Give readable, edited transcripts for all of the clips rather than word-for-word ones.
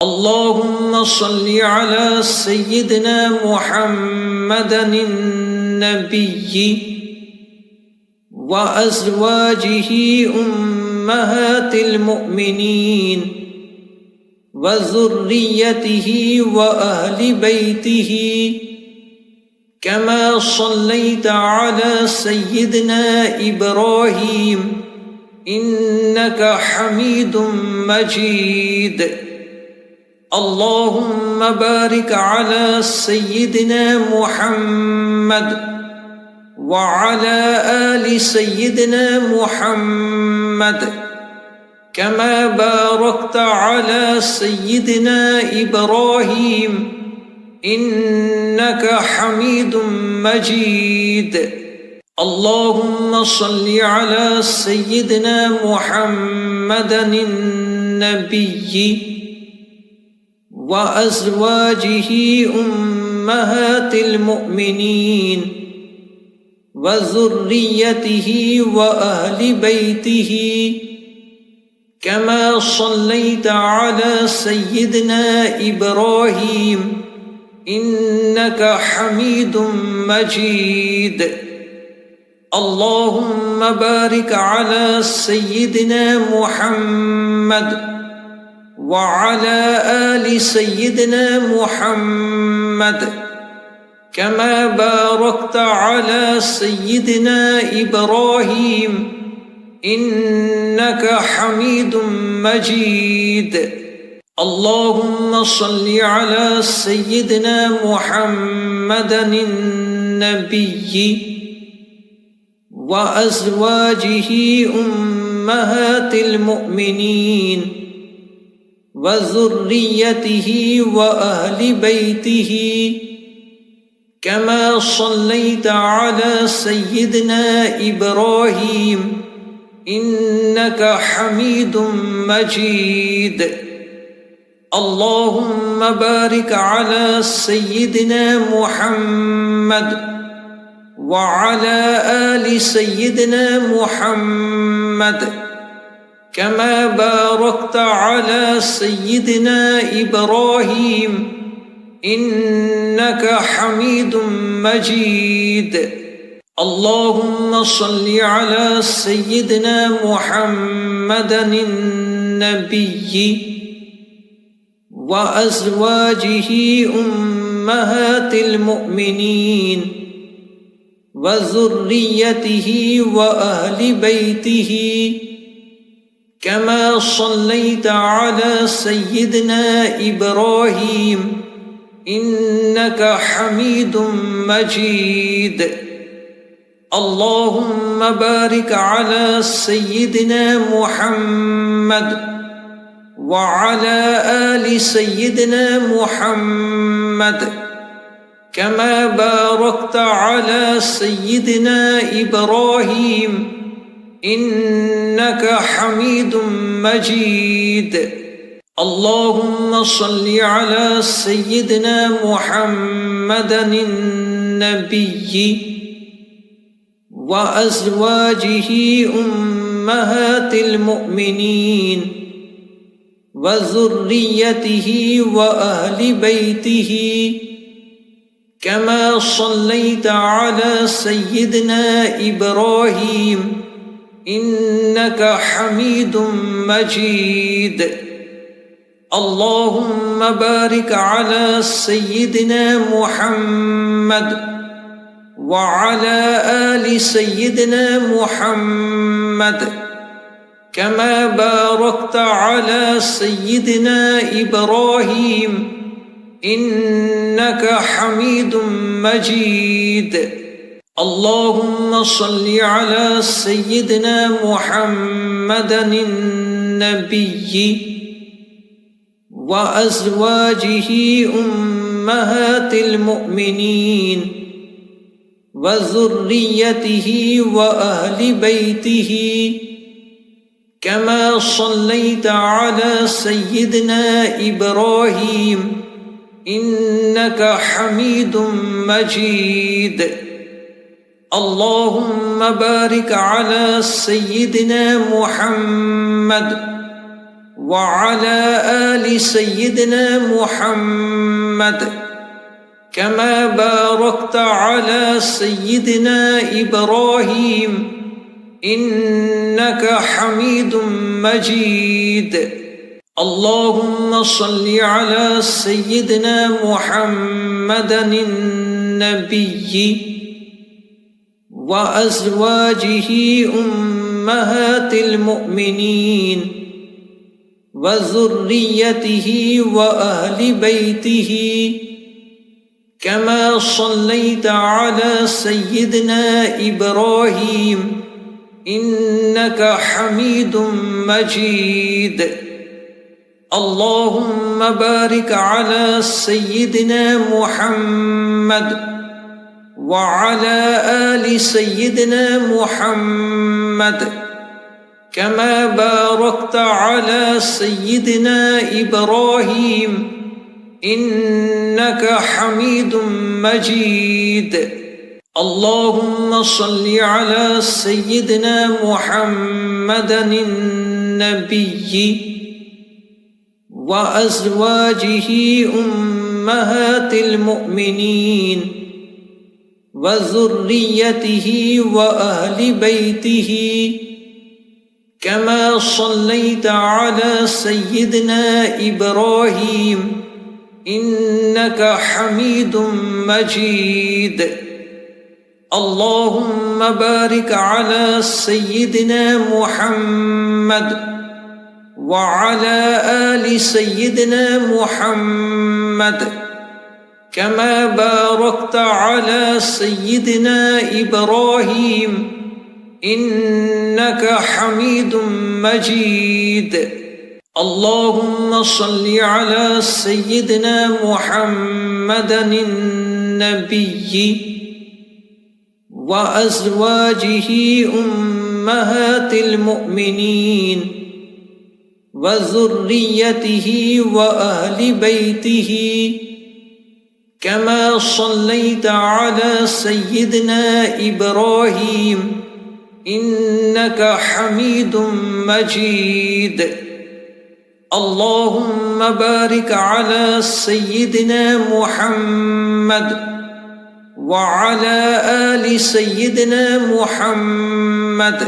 اللهم صل على سيدنا محمد النبي وأزواجه أمهات المؤمنين وذريته وأهل بيته كما صليت على سيدنا إبراهيم إنك حميد مجيد. اللهم بارك على سيدنا محمد وعلى آل سيدنا محمد كما باركت على سيدنا إبراهيم إنك حميد مجيد. اللهم صل على سيدنا محمد النبي وأزواجه أمهات المؤمنين وذريته وأهل بيته كما صليت على سيدنا إبراهيم إنك حميد مجيد. اللهم بارك على سيدنا محمد وعلى آل سيدنا محمد كما باركت على سيدنا إبراهيم إنك حميد مجيد. اللهم صل على سيدنا محمد النبي وأزواجه أمهات المؤمنين وذريته وأهل بيته كما صليت على سيدنا إبراهيم إنك حميد مجيد. اللهم بارك على سيدنا محمد وعلى آل سيدنا محمد كما باركت على سيدنا إبراهيم إنك حميد مجيد. اللهم صل على سيدنا محمد النبي وأزواجه أمهات المؤمنين وذريته وأهل بيته كما صليت على سيدنا إبراهيم إنك حميد مجيد. اللهم بارك على سيدنا محمد وعلى آل سيدنا محمد كما باركت على سيدنا إبراهيم إنك حميد مجيد. اللهم صل على سيدنا محمد النبي وأزواجه أمهات المؤمنين وذريته وأهل بيته كما صليت على سيدنا إبراهيم إنك حميد مجيد. اللهم بارك على سيدنا محمد وعلى آل سيدنا محمد كما باركت على سيدنا إبراهيم إنك حميد مجيد. اللهم صل على سيدنا محمد النبي وأزواجه أمهات المؤمنين وذريته وأهل بيته كما صليت على سيدنا إبراهيم إنك حميد مجيد. اللهم بارك على سيدنا محمد وعلى آل سيدنا محمد كما باركت على سيدنا إبراهيم إنك حميد مجيد. اللهم صل على سيدنا محمد النبي وأزواجه أمهات المؤمنين وذريته وأهل بيته كما صليت على سيدنا إبراهيم إنك حميد مجيد. اللهم بارك على سيدنا محمد وعلى آل سيدنا محمد كما باركت على سيدنا إبراهيم إنك حميد مجيد. اللهم صل على سيدنا محمد النبي وأزواجه أمهات المؤمنين وذريته وأهل بيته كما صليت على سيدنا إبراهيم إنك حميد مجيد. اللهم بارك على سيدنا محمد وعلى آل سيدنا محمد كما باركت على سيدنا إبراهيم إنك حميد مجيد. اللهم صل على سيدنا محمد النبي وأزواجه أمهات المؤمنين وذريته وأهل بيته كما صليت على سيدنا إبراهيم إنك حميد مجيد. اللهم بارك على سيدنا محمد وعلى آل سيدنا محمد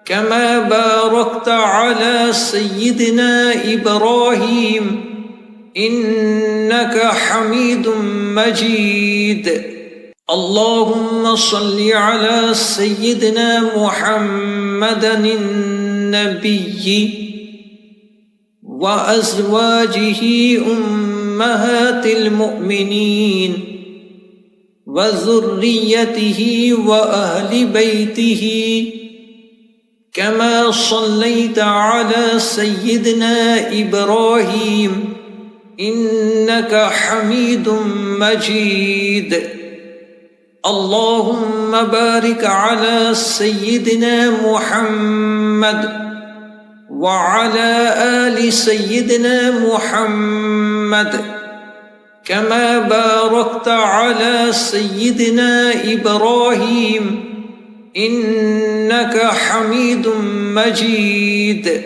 كما باركت على سيدنا إبراهيم إنك حميد مجيد. اللهم صل على سيدنا محمد النبي وأزواجه أمهات المؤمنين وذريته وأهل بيته كما صليت على سيدنا إبراهيم إنك حميد مجيد. اللهم بارك على سيدنا محمد وعلى آل سيدنا محمد كما باركت على سيدنا إبراهيم إنك حميد مجيد.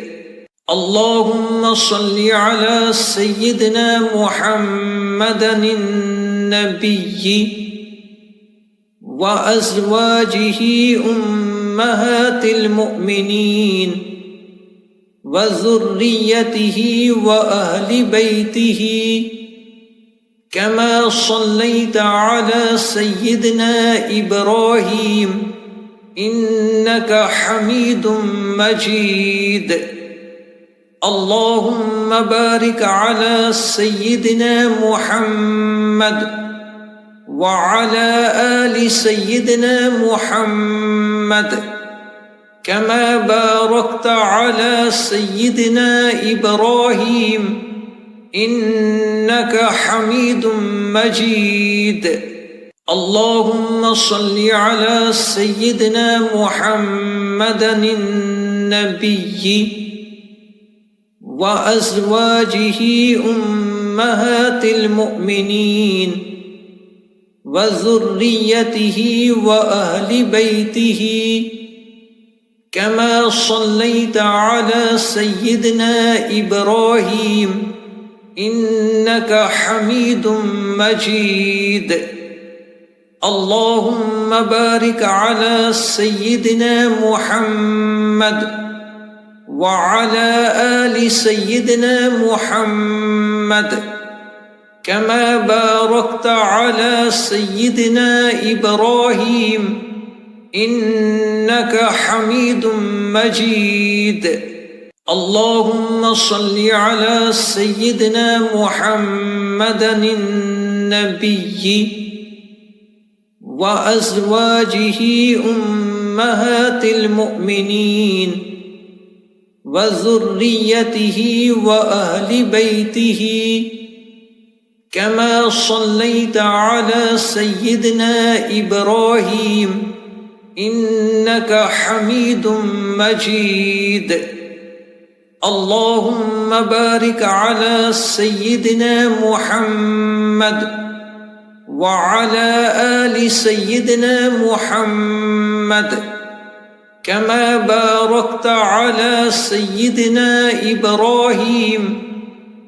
اللهم صل على سيدنا محمد النبي وأزواجه أمهات المؤمنين وذريته وأهل بيته كما صليت على سيدنا إبراهيم إنك حميد مجيد. اللهم بارك على سيدنا محمد وعلى آل سيدنا محمد كما باركت على سيدنا إبراهيم إنك حميد مجيد. اللهم صل على سيدنا محمد النبي وأزواجه أمهات المؤمنين وذريته وأهل بيته كما صليت على سيدنا إبراهيم إنك حميد مجيد. اللهم بارك على سيدنا محمد وعلى آل سيدنا محمد كما باركت على سيدنا إبراهيم إنك حميد مجيد. اللهم صل على سيدنا محمد النبي وأزواجه أمهات المؤمنين وذريته وأهل بيته كما صليت على سيدنا إبراهيم إنك حميد مجيد. اللهم بارك على سيدنا محمد وعلى آل سيدنا محمد كما باركت على سيدنا إبراهيم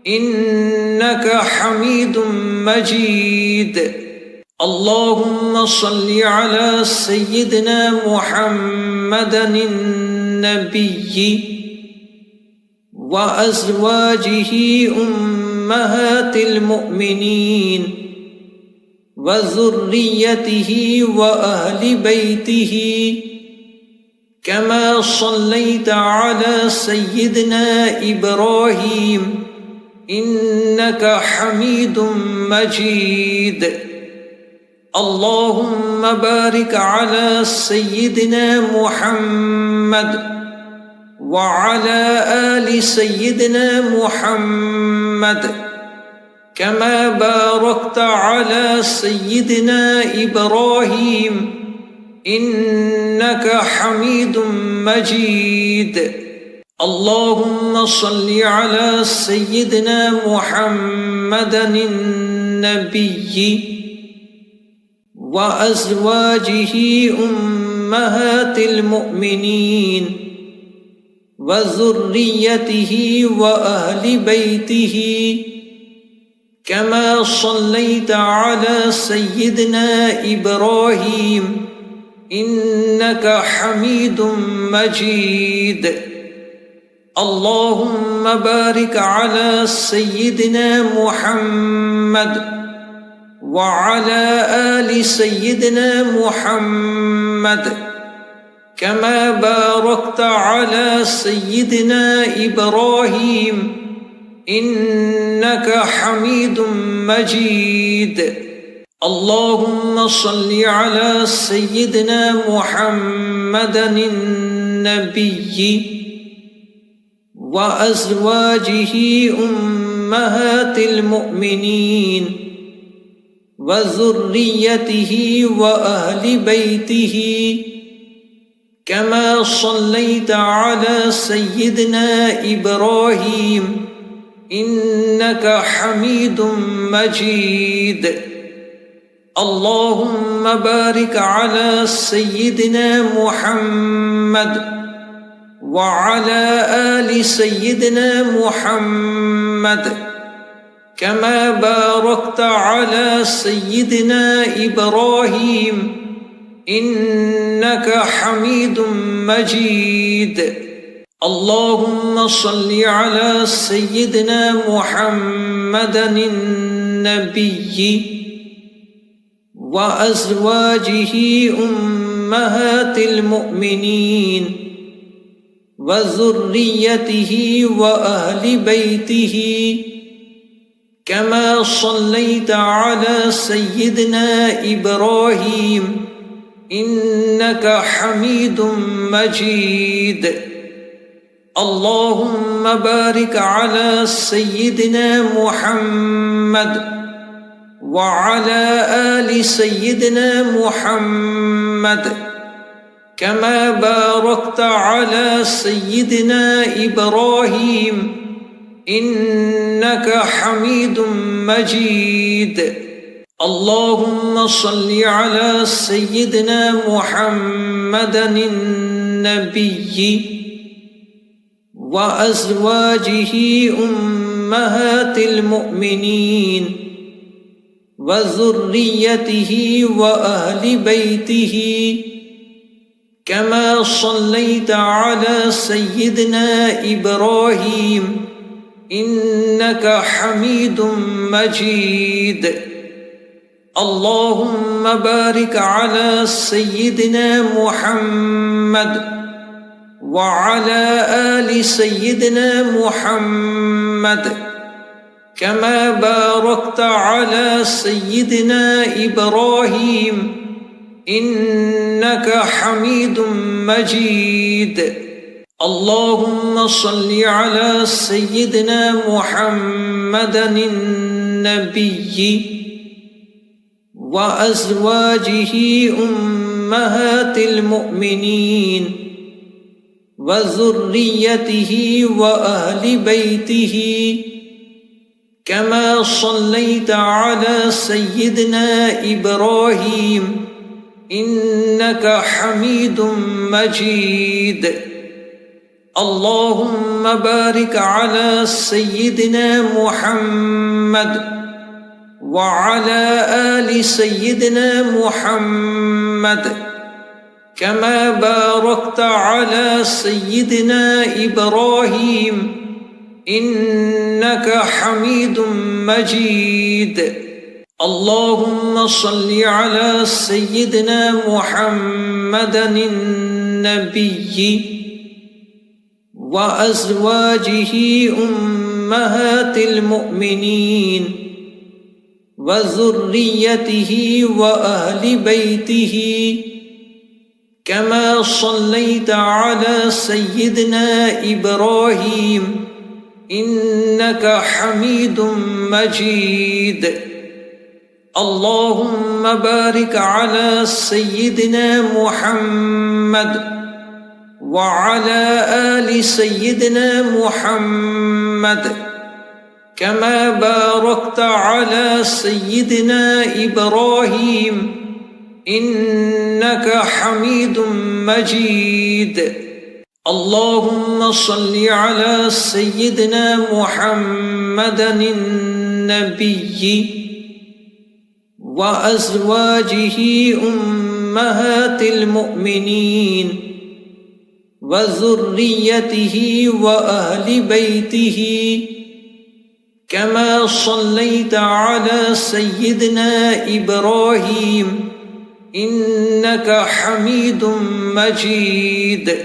إنك حميد مجيد. اللهم صل على سيدنا محمد النبي وأزواجه أمهات المؤمنين وذريته وأهل بيته كما صليت على سيدنا إبراهيم إنك حميد مجيد. اللهم بارك على سيدنا محمد وعلى آل سيدنا محمد كما باركت على سيدنا إبراهيم إنك حميد مجيد. اللهم صل على سيدنا محمد النبي وأزواجه أمهات المؤمنين وذريته وأهل بيته كما صليت على سيدنا إبراهيم إنك حميد مجيد. اللهم بارك على سيدنا محمد وعلى آل سيدنا محمد كما باركت على سيدنا إبراهيم إنك حميد مجيد. اللهم صل على سيدنا محمد النبي وأزواجه أمهات المؤمنين وذريته وأهل بيته كما صليت على سيدنا إبراهيم إنك حميد مجيد. اللهم بارك على سيدنا محمد وعلى آل سيدنا محمد كما باركت على سيدنا إبراهيم إنك حميد مجيد. اللهم صل على سيدنا محمد النبي وأزواجه أمهات المؤمنين وذريته وأهل بيته كما صليت على سيدنا إبراهيم إنك حميد مجيد. اللهم بارك على سيدنا محمد وعلى آل سيدنا محمد كما باركت على سيدنا إبراهيم إنك حميد مجيد. اللهم صل على سيدنا محمد النبي وأزواجه أمهات المؤمنين وذريته وأهل بيته كما صليت على سيدنا إبراهيم إنك حميد مجيد. اللهم بارك على سيدنا محمد وعلى آل سيدنا محمد كما باركت على سيدنا إبراهيم إنك حميد مجيد. اللهم صل على سيدنا محمد النبي وأزواجه أمهات المؤمنين وذريته وأهل بيته كما صليت على سيدنا إبراهيم إنك حميد مجيد. اللهم بارك على سيدنا محمد وعلى آل سيدنا محمد كما باركت على سيدنا إبراهيم إنك حميد مجيد. اللهم صل على سيدنا محمد النبي وأزواجه أمهات المؤمنين وذريته وأهل بيته كما صليت على سيدنا إبراهيم إنك حميد مجيد. اللهم بارك على سيدنا محمد وعلى آل سيدنا محمد كما باركت على سيدنا إبراهيم إنك حميد مجيد. اللهم صل على سيدنا محمد النبي وأزواجه أمهات المؤمنين وذريته وأهل بيته كما صليت على سيدنا إبراهيم إنك حميد مجيد.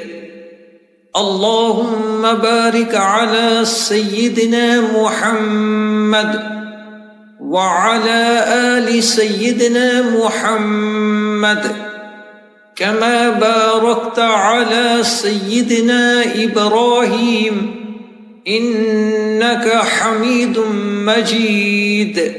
اللهم بارك على سيدنا محمد وعلى آل سيدنا محمد كما باركت على سيدنا إبراهيم إنك حميد مجيد.